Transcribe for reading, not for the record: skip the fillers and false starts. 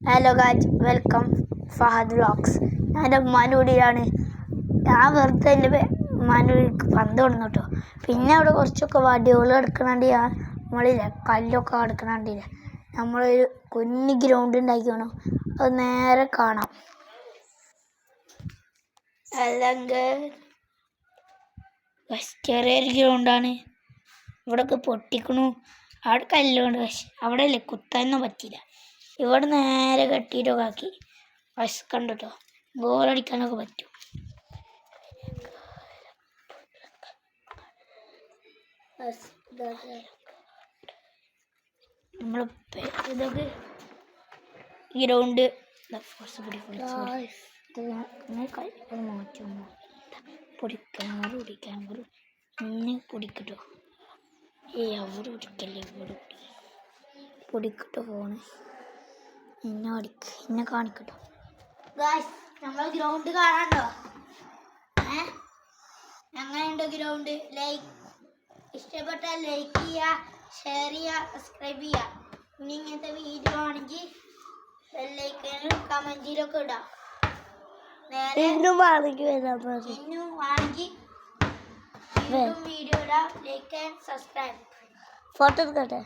Hello guys, welcome Fahad vlogs. ഞാൻ എൻ്റെ ഉമ്മാൻ്റെ കൂടിയാണ്. ഞാൻ വെറുതെ എൻ്റെ ഉമ്മാൻ്റെ കൂടിക്ക് പന്ത് കൊണ്ടു കേട്ടോ. പിന്നെ അവിടെ കുറച്ചൊക്കെ വടികൾ എടുക്കണുണ്ട്. നമ്മളില്ലേ കല്ലൊക്കെ എടുക്കണുണ്ടില്ലേ, നമ്മളൊരു കുഞ്ഞ് ഗ്രൗണ്ട് ഉണ്ടാക്കിക്കണം. അത് നേരെ കാണാം. അല്ലെങ്കിൽ ചെറിയൊരു ഗ്രൗണ്ടാണ്. ഇവിടെയൊക്കെ പൊട്ടിക്കണു. അവിടെ കല്ലുണ്ട്, പക്ഷെ അവിടെ അല്ലേ കുത്താനൊന്നും പറ്റിയില്ല. ഇവിടെ നേരെ കെട്ടിയിട്ടൊക്കെ ആക്കി. പക്ഷെ കണ്ടോ, ഗോളടിക്കാനൊക്കെ പറ്റും. നമ്മൾ ഇതൊക്കെ ഗ്രൗണ്ട് മാറ്റും. പൊടിക്കാൻ ഇന്ന് പൊടിക്കട്ടോ. അവിടെ പൊടിക്കല്ലേ, ഇവിടെ പൊടിക്കട്ടോ. ഫോണ് എന്നെ കാണിക്കട്ടോ. ഗായ്സ്, നമ്മൾ ഗ്രൗണ്ട് കാണാണ്ടോ? അങ്ങനെയുണ്ടോ ഗ്രൗണ്ട്? ഇഷ്ടപ്പെട്ടാൽ ലൈക്ക് ചെയ്യുക, ഷെയർ ചെയ്യുക, സബ്സ്ക്രൈബ് ചെയ്യുക. ഇനി ഇങ്ങനത്തെ വീഡിയോ ആണെങ്കിൽ ബെല്ലൈക്കനും കമന്റിലൊക്കെ ഇടാം. വീഡിയോ ഇടാം. Like and subscribe. ഫോട്ടോ എടുക്കട്ടെ.